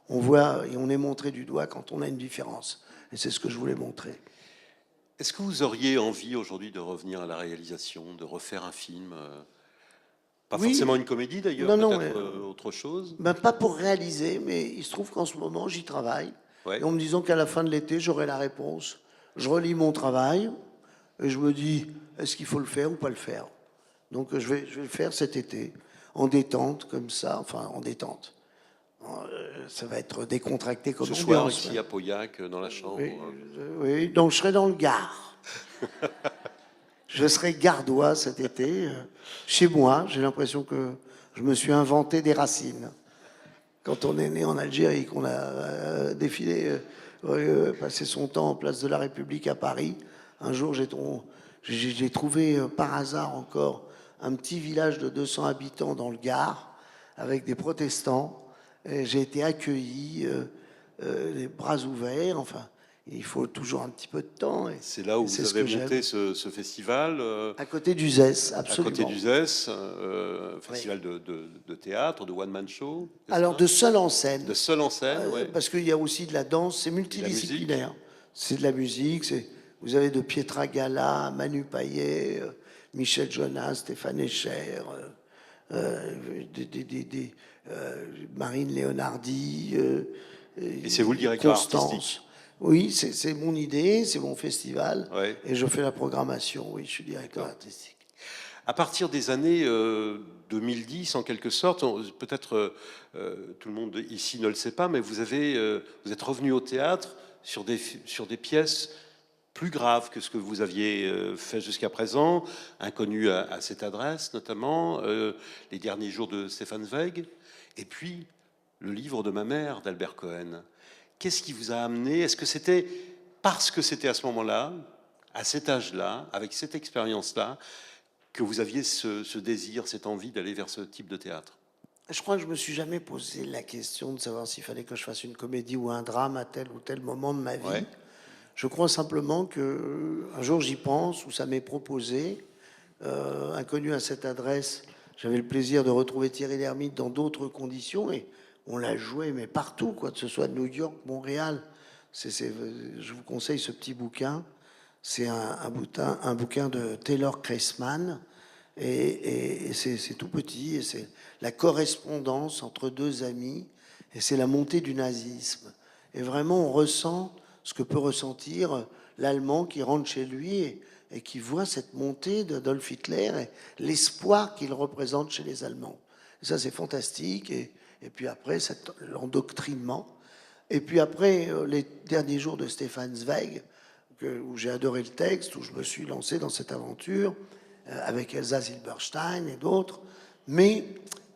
on voit et on est montré du doigt quand on a une différence. Et c'est ce que je voulais montrer. Est-ce que vous auriez envie aujourd'hui de revenir à la réalisation, de refaire un film pas Oui, forcément une comédie d'ailleurs, non, non, peut-être autre chose? ben, pas pour réaliser, mais il se trouve qu'en ce moment, j'y travaille. Et Ouais. en me disant qu'à la fin de l'été, j'aurai la réponse. Je relis mon travail et je me dis, est-ce qu'il faut le faire ou pas le faire? Donc je vais le faire cet été, en détente, comme ça, enfin en détente. Ça va être décontracté comme Ce soir, ambiance. ici à Pauillac, dans la chambre. Oui, oui, donc je serai dans le Gard. Je serai gardois cet été, chez moi. J'ai l'impression que je me suis inventé des racines. Quand on est né en Algérie, qu'on a défilé, passé son temps en place de la République à Paris, un jour j'ai trouvé par hasard encore un petit village de 200 habitants dans le Gard, avec des protestants. J'ai été accueilli, les bras ouverts. Enfin, il faut toujours un petit peu de temps. C'est là où c'est vous ce avez que monté j'aime. ce festival, À côté du ZES, à côté absolument. du ZES, festival Oui. de théâtre, de one-man show. Alors, de seul en scène. De seul en scène, ouais. Parce qu'il y a aussi de la danse, c'est multidisciplinaire. C'est de la musique, vous avez de Pietra Gala, Manu Payet, Michel Jonas, Stéphane Echer, Marine Léonardi, Et c'est vous le directeur Constance. artistique? Oui, c'est mon idée, c'est mon festival, Ouais. et je fais la programmation, oui, je suis directeur artistique. À partir des années 2010, en quelque sorte, peut-être tout le monde ici ne le sait pas, mais vous êtes revenu au théâtre sur des pièces plus graves que ce que vous aviez fait jusqu'à présent, Inconnu à cette adresse notamment, Les derniers jours de Stéphane Zweig, et puis le livre de ma mère d'Albert Cohen. Qu'est-ce qui vous a amené? Est-ce que c'était parce que c'était à ce moment-là, à cet âge-là, avec cette expérience-là, que vous aviez ce désir, cette envie d'aller vers ce type de théâtre? Je crois que je me suis jamais posé la question de savoir s'il fallait que je fasse une comédie ou un drame à tel ou tel moment de ma vie. Ouais. Je crois simplement que un jour j'y pense, ou ça m'est proposé. Inconnu à cette adresse, j'avais le plaisir de retrouver Thierry Lhermitte dans d'autres conditions et on l'a joué, mais partout, quoi, que ce soit New York, Montréal. Je vous conseille ce petit bouquin. C'est un bouquin de Taylor Kreisman et c'est tout petit et c'est la correspondance entre deux amis et c'est la montée du nazisme. Et vraiment, on ressent ce que peut ressentir l'Allemand qui rentre chez lui et qui voit cette montée d'Adolf Hitler et l'espoir qu'il représente chez les Allemands. Et ça, c'est fantastique. Et puis après, l'endoctrinement. Et puis après, les derniers jours de Stefan Zweig, où j'ai adoré le texte, où je me suis lancé dans cette aventure, avec Elsa Silberstein et d'autres. Mais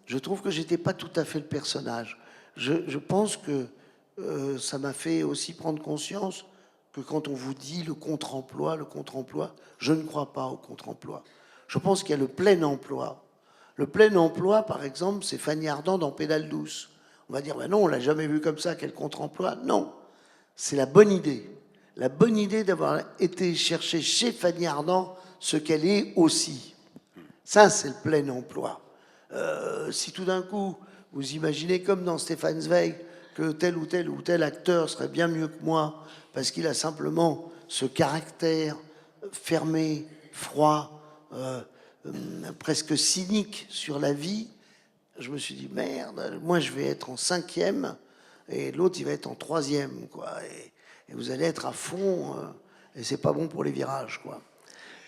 je trouve que j'étais pas tout à fait le personnage. Je pense que ça m'a fait aussi prendre conscience que quand on vous dit le contre-emploi, je ne crois pas au contre-emploi. Je pense qu'il y a le plein emploi. Le plein emploi, par exemple, c'est Fanny Ardant dans Pédale douce. On va dire, ben non, on l'a jamais vu comme ça, quel contre-emploi. Non, c'est la bonne idée. La bonne idée d'avoir été chercher chez Fanny Ardant ce qu'elle est aussi. Ça, c'est le plein emploi. Si tout d'un coup, vous imaginez comme dans Stéphane Zweig, que tel ou tel acteur serait bien mieux que moi, parce qu'il a simplement ce caractère fermé, froid, presque cynique sur la vie, je me suis dit, merde, moi je vais être en 5e, et l'autre il va être en 3e, quoi. Et vous allez être à fond, et c'est pas bon pour les virages, quoi.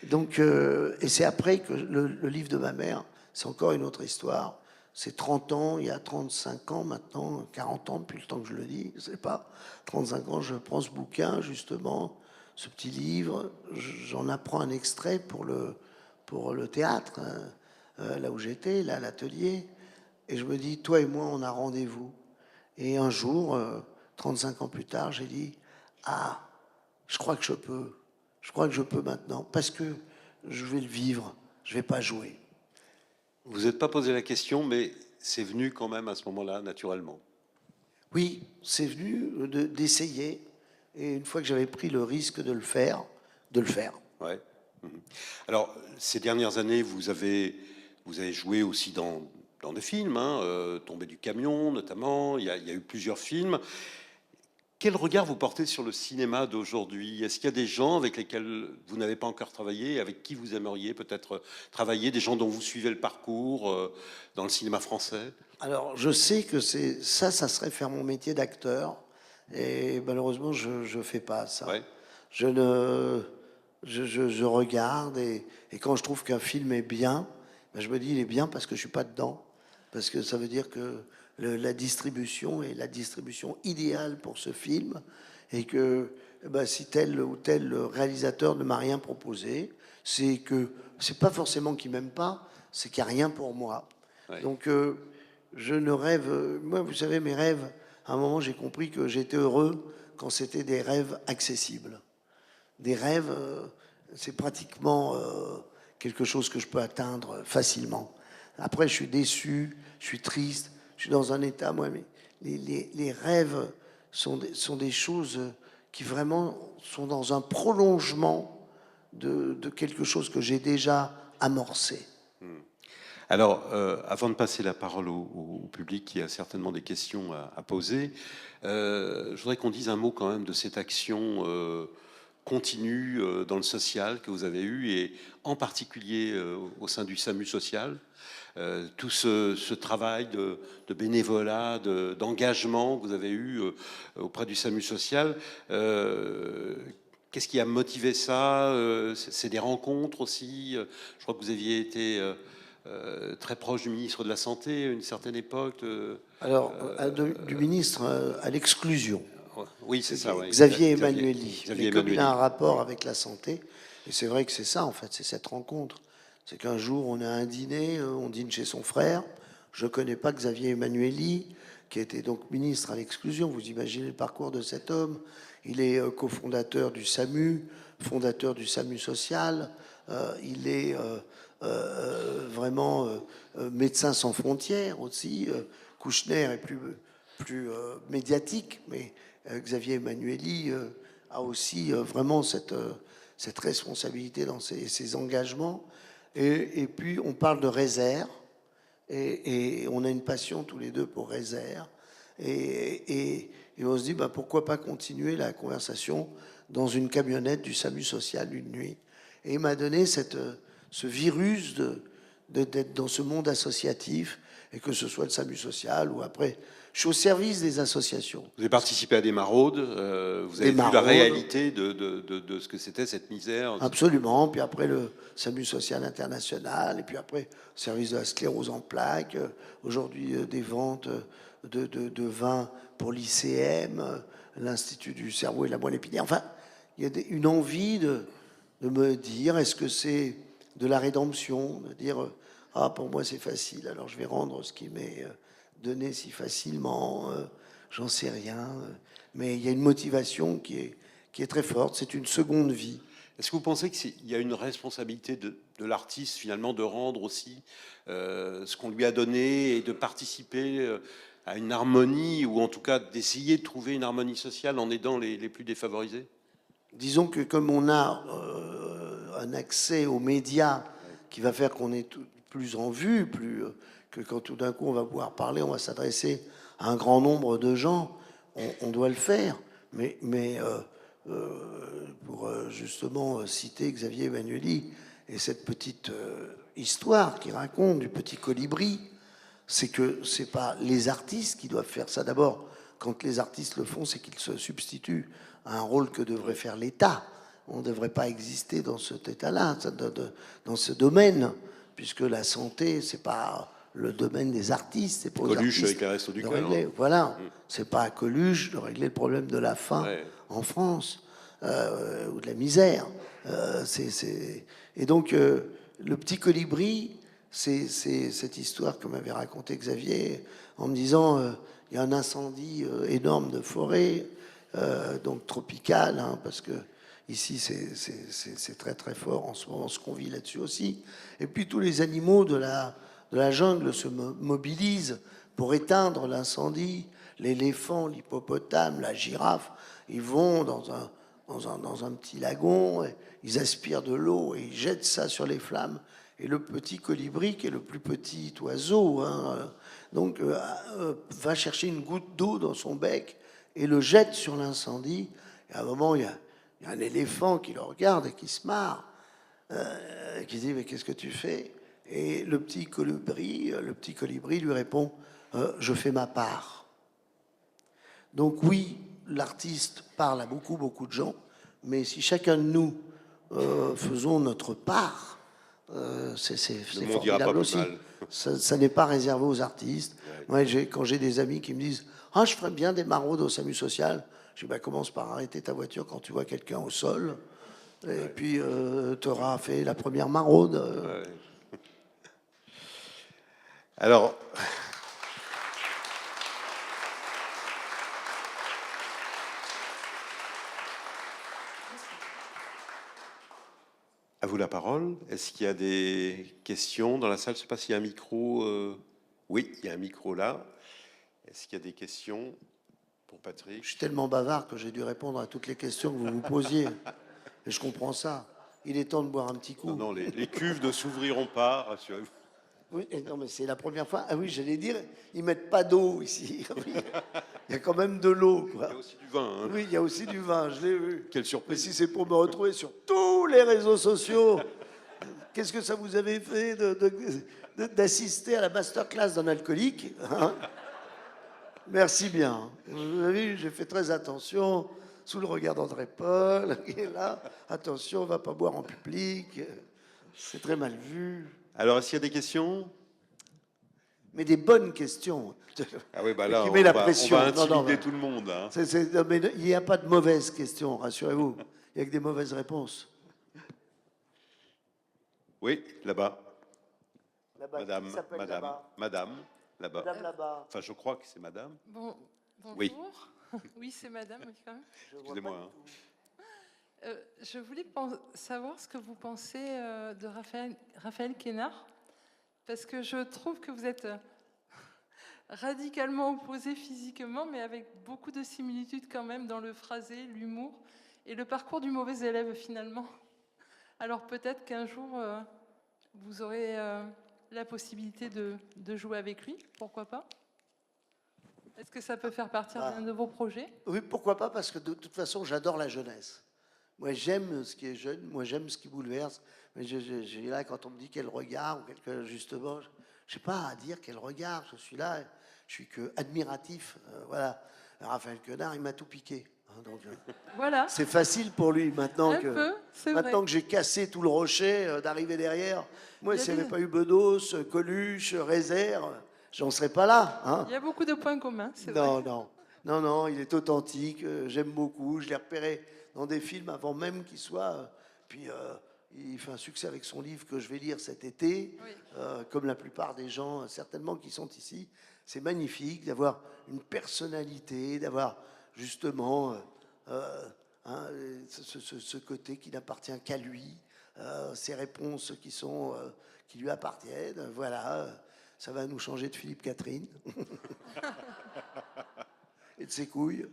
Donc, et c'est après que le livre de ma mère, c'est encore une autre histoire. C'est 30 ans, il y a 35 ans maintenant, 40 ans depuis le temps que je le dis, je sais pas. 35 ans, je prends ce bouquin, justement, ce petit livre, j'en apprends un extrait pour le théâtre, là où j'étais, là à l'atelier. Et je me dis, toi et moi, on a rendez-vous. Et un jour, 35 ans plus tard, j'ai dit, ah, je crois que je peux. Je crois que je peux maintenant, parce que je vais le vivre, je vais pas jouer. Vous n'êtes pas posé la question, mais c'est venu quand même à ce moment-là, naturellement. Oui, c'est venu d'essayer, et une fois que j'avais pris le risque de le faire, de le faire. Ouais. Mhm. Alors, ces dernières années, vous avez joué aussi dans des films, hein, Tomber du camion notamment, il y a eu plusieurs films. Quel regard vous portez sur le cinéma d'aujourd'hui? Est-ce qu'il y a des gens avec lesquels vous n'avez pas encore travaillé, avec qui vous aimeriez peut-être travailler, des gens dont vous suivez le parcours dans le cinéma français? Alors, je sais que ça serait faire mon métier d'acteur, et malheureusement, je fais pas ça. Ouais. Je ne, je regarde, et quand je trouve qu'un film est bien, ben, je me dis il est bien parce que je suis pas dedans, parce que ça veut dire que la distribution est la distribution idéale pour ce film, et que ben, si tel ou tel réalisateur ne m'a rien proposé, c'est que c'est pas forcément qu'il m'aime pas, c'est qu'il n'y a rien pour moi. Ouais. Donc je ne rêve, moi vous savez mes rêves, à un moment j'ai compris que j'étais heureux quand c'était des rêves accessibles. Des rêves, c'est pratiquement quelque chose que je peux atteindre facilement. Après, je suis déçu, je suis triste, je suis dans un état, moi, mais les rêves sont des choses qui vraiment sont dans un prolongement de quelque chose que j'ai déjà amorcé. Alors, avant de passer la parole au public qui a certainement des questions à poser, je voudrais qu'on dise un mot quand même de cette action continue dans le social que vous avez eue, et en particulier au sein du SAMU social. Tout ce travail de bénévolat, d'engagement que vous avez eu auprès du SAMU social. Qu'est-ce qui a motivé ça? C'est des rencontres aussi. Je crois que vous aviez été très proche du ministre de la Santé à une certaine époque. Alors, du ministre à l'exclusion. Oui, c'est ça. Ouais. Xavier Emmanuelli. Xavier Mais comme il a Emmanuelli. un rapport avec la santé, et c'est vrai que c'est ça en fait, c'est cette rencontre. C'est qu'un jour on a un dîner, on dîne chez son frère. Je connais pas Xavier Emmanuelli, qui était donc ministre à l'exclusion. Vous imaginez le parcours de cet homme. Il est cofondateur du SAMU, fondateur du SAMU social. Il est vraiment Médecins sans frontières aussi. Kouchner est plus médiatique, mais Xavier Emmanuelli a aussi vraiment cette responsabilité dans ses engagements. Et puis on parle de Rézère, et on a une passion tous les deux pour Rézère. Et on se dit, bah, pourquoi pas continuer la conversation dans une camionnette du SAMU social une nuit. Et il m'a donné ce virus d'être dans ce monde associatif, et que ce soit le SAMU social ou après, je suis au service des associations. Vous avez participé à des maraudes, vous avez vu la réalité de ce que c'était cette misère. Absolument, puis après le SAMU social international, et puis après le service de la sclérose en plaques, aujourd'hui des ventes de vin pour l'ICM, l'Institut du cerveau et de la moelle épinière. Enfin, il y a une envie de me dire, est-ce que c'est de la rédemption, de dire, ah, pour moi c'est facile, alors je vais rendre ce qui m'est donné si facilement, j'en sais rien. Mais il y a une motivation qui est très forte, c'est une seconde vie. Est-ce que vous pensez qu'il y a une responsabilité de l'artiste, finalement, de rendre aussi ce qu'on lui a donné et de participer à une harmonie, ou en tout cas d'essayer de trouver une harmonie sociale en aidant les plus défavorisés? Disons que comme on a un accès aux médias qui va faire qu'on est plus en vue, que quand tout d'un coup on va pouvoir parler, on va s'adresser à un grand nombre de gens, on doit le faire. Mais pour justement citer Xavier Emmanuelli et cette petite histoire qu'il raconte du petit colibri, c'est que c'est pas les artistes qui doivent faire ça. D'abord, quand les artistes le font, c'est qu'ils se substituent à un rôle que devrait faire l'État. On ne devrait pas exister dans cet état-là, dans ce domaine, puisque la santé, c'est pas le domaine des artistes, c'est pas aux Coluche artistes avec les Restos du de Cœur. régler. Voilà, c'est pas à Coluche de régler le problème de la faim en France ou de la misère. Et donc le petit colibri, c'est cette histoire que m'avait raconté Xavier en me disant il y a un incendie énorme de forêt, donc tropical, hein, parce que ici c'est très très fort en ce moment, ce qu'on vit là-dessus aussi. Et puis tous les animaux de la jungle se mobilisent pour éteindre l'incendie. L'éléphant, l'hippopotame, la girafe, ils vont dans un petit lagon, ils aspirent de l'eau et ils jettent ça sur les flammes. Et le petit colibri, qui est le plus petit oiseau, hein, donc va chercher une goutte d'eau dans son bec et le jette sur l'incendie. Et à un moment, il y a un éléphant qui le regarde et qui se marre, qui dit, mais qu'est-ce que tu fais? Et le petit colibri lui répond, je fais ma part. Donc oui, l'artiste parle à beaucoup, beaucoup de gens, mais si chacun de nous faisons notre part, c'est formidable aussi. Ça n'est pas réservé aux artistes. Ouais. Moi, quand j'ai des amis qui me disent « Ah, je ferais bien des maraudes au SAMU social », je dis bah, « Commence par arrêter ta voiture quand tu vois quelqu'un au sol, et puis tu auras fait la première maraude. » Alors... À vous la parole. Est-ce qu'il y a des questions dans la salle? Je ne sais pas s'il y a un micro. Oui, il y a un micro là. Est-ce qu'il y a des questions pour Patrick? Je suis tellement bavard que j'ai dû répondre à toutes les questions que vous vous posiez. Et je comprends ça. Il est temps de boire un petit coup. Non, les cuves ne s'ouvriront pas, rassurez-vous. Oui, non, mais c'est la première fois. Ah oui, j'allais dire, ils mettent pas d'eau ici. Il y a quand même de l'eau. Il y a aussi du vin. Hein. Oui, il y a aussi du vin, je l'ai vu. Quelle surprise. Mais si c'est pour me retrouver sur tous les réseaux sociaux, qu'est-ce que ça vous avait fait d'assister à la masterclass d'un alcoolique, hein? Merci bien. Vous avez vu, j'ai fait très attention, sous le regard d'André Paul, qui est là. Attention, on ne va pas boire en public. C'est très mal vu. Alors, est-ce qu'il y a des questions? Mais des bonnes questions. Ah oui, bah là, qui met la pression. On va intimider tout le monde. Hein. Mais il n'y a pas de mauvaises questions, rassurez-vous. Il n'y a que des mauvaises réponses. Oui, là-bas. Madame, là-bas. Madame là-bas. Enfin, je crois que c'est madame. Bonjour. Oui. Oui, c'est madame, oui, quand même. Excusez-moi. Je voulais savoir ce que vous pensez de Raphaël Quénard, parce que je trouve que vous êtes radicalement opposé physiquement, mais avec beaucoup de similitudes quand même dans le phrasé, l'humour et le parcours du mauvais élève finalement. Alors peut-être qu'un jour, vous aurez la possibilité de jouer avec lui, pourquoi pas? Est-ce que ça peut faire partie d'un de vos projets? Oui, pourquoi pas, parce que de toute façon, j'adore la jeunesse. Moi, j'aime ce qui est jeune, moi, j'aime ce qui bouleverse. Mais là, quand on me dit quel regard, ou justement, je n'ai pas à dire quel regard, je suis là, je suis que admiratif. Voilà. Raphaël Quenard, il m'a tout piqué. Hein, donc, voilà. C'est facile pour lui, maintenant que j'ai cassé tout le rocher, d'arriver derrière. Moi, s'il n'y avait pas eu Bedos, Coluche, Rézère, j'en serais pas là. Hein. Il y a beaucoup de points communs, c'est vrai. Non, il est authentique, j'aime beaucoup. Je l'ai repéré dans des films avant même qu'il soit. Puis il fait un succès avec son livre que je vais lire cet été, Oui. comme la plupart des gens certainement qui sont ici. C'est magnifique d'avoir une personnalité, d'avoir justement ce côté qui n'appartient qu'à lui, ces réponses qui lui appartiennent. Voilà, ça va nous changer de Philippe Catherine. Et de ses couilles.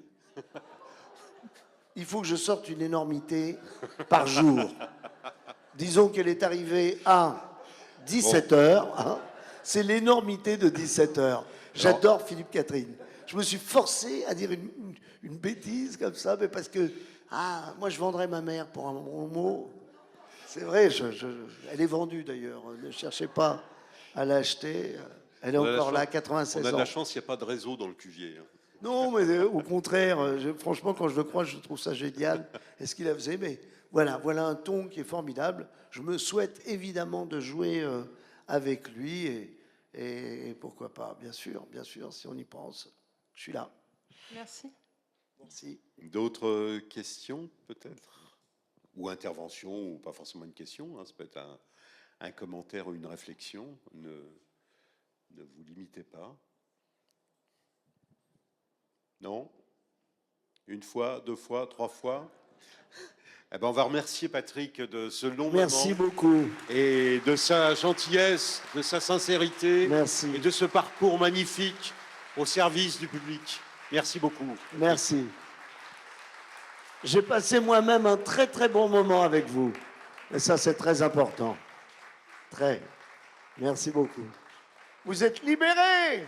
Il faut que je sorte une énormité par jour. Disons qu'elle est arrivée à 17h. Hein, c'est l'énormité de 17h. J'adore Philippe Catherine. Je me suis forcé à dire une bêtise comme ça, mais parce que moi je vendrais ma mère pour un bon mot. C'est vrai, elle est vendue d'ailleurs. Ne cherchez pas à l'acheter. Elle est encore là, à 96 ans. On a de la chance, il n'y a pas de réseau dans le Cuvier. Non, mais au contraire, franchement, quand je le crois, je trouve ça génial. Est-ce qu'il a fait? Mais voilà un ton qui est formidable. Je me souhaite évidemment de jouer avec lui et pourquoi pas, bien sûr, si on y pense. Je suis là. Merci. Merci. D'autres questions, peut-être? Ou interventions, ou pas forcément une question. Hein, ça peut être un commentaire ou une réflexion. Ne vous limitez pas. Non? Une fois, deux fois, trois fois? Eh ben, on va remercier Patrick de ce long moment. Merci beaucoup. Et de sa gentillesse, de sa sincérité. Merci. Et de ce parcours magnifique au service du public. Merci beaucoup. Merci. J'ai passé moi-même un très très bon moment avec vous. Et ça, c'est très important. Très. Merci beaucoup. Vous êtes libérés!